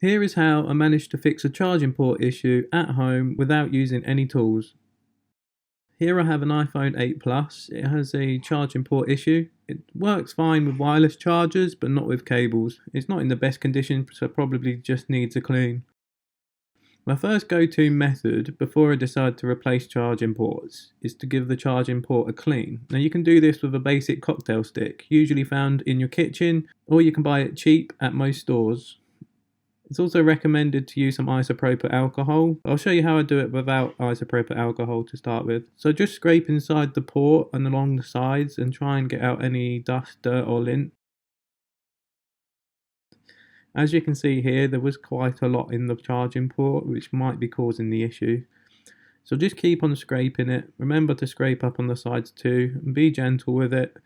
Here is how I managed to fix a charging port issue at home without using any tools. Here I have an iPhone 8 Plus. It has a charging port issue. It works fine with wireless chargers, but not with cables. It's not in the best condition, so probably just needs a clean. My first go-to method before I decide to replace charging ports is to give the charging port a clean. Now you can do this with a basic cocktail stick, usually found in your kitchen, or you can buy it cheap at most stores. It's also recommended to use some isopropyl alcohol. I'll show you how I do it without isopropyl alcohol to start with. So just scrape inside the port and along the sides and try and get out any dust, dirt or lint. As you can see here, there was quite a lot in the charging port, which might be causing the issue. So just keep on scraping it. Remember to scrape up on the sides too, and be gentle with it.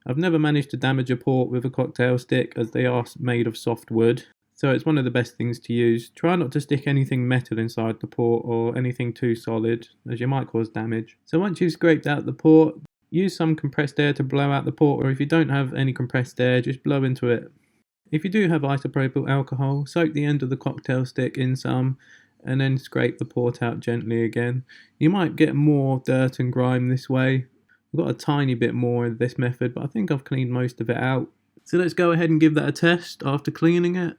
I've never managed to damage a port with a cocktail stick, as they are made of soft wood. So it's one of the best things to use. Try not to stick anything metal inside the port or anything too solid, as you might cause damage. So once you've scraped out the port, use some compressed air to blow out the port, or if you don't have any compressed air, just blow into it. If you do have isopropyl alcohol, soak the end of the cocktail stick in some and then scrape the port out gently again. You might get more dirt and grime this way. I've got a tiny bit more in this method, but I think I've cleaned most of it out. So let's go ahead and give that a test after cleaning it.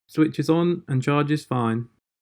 Switch is on and charges fine.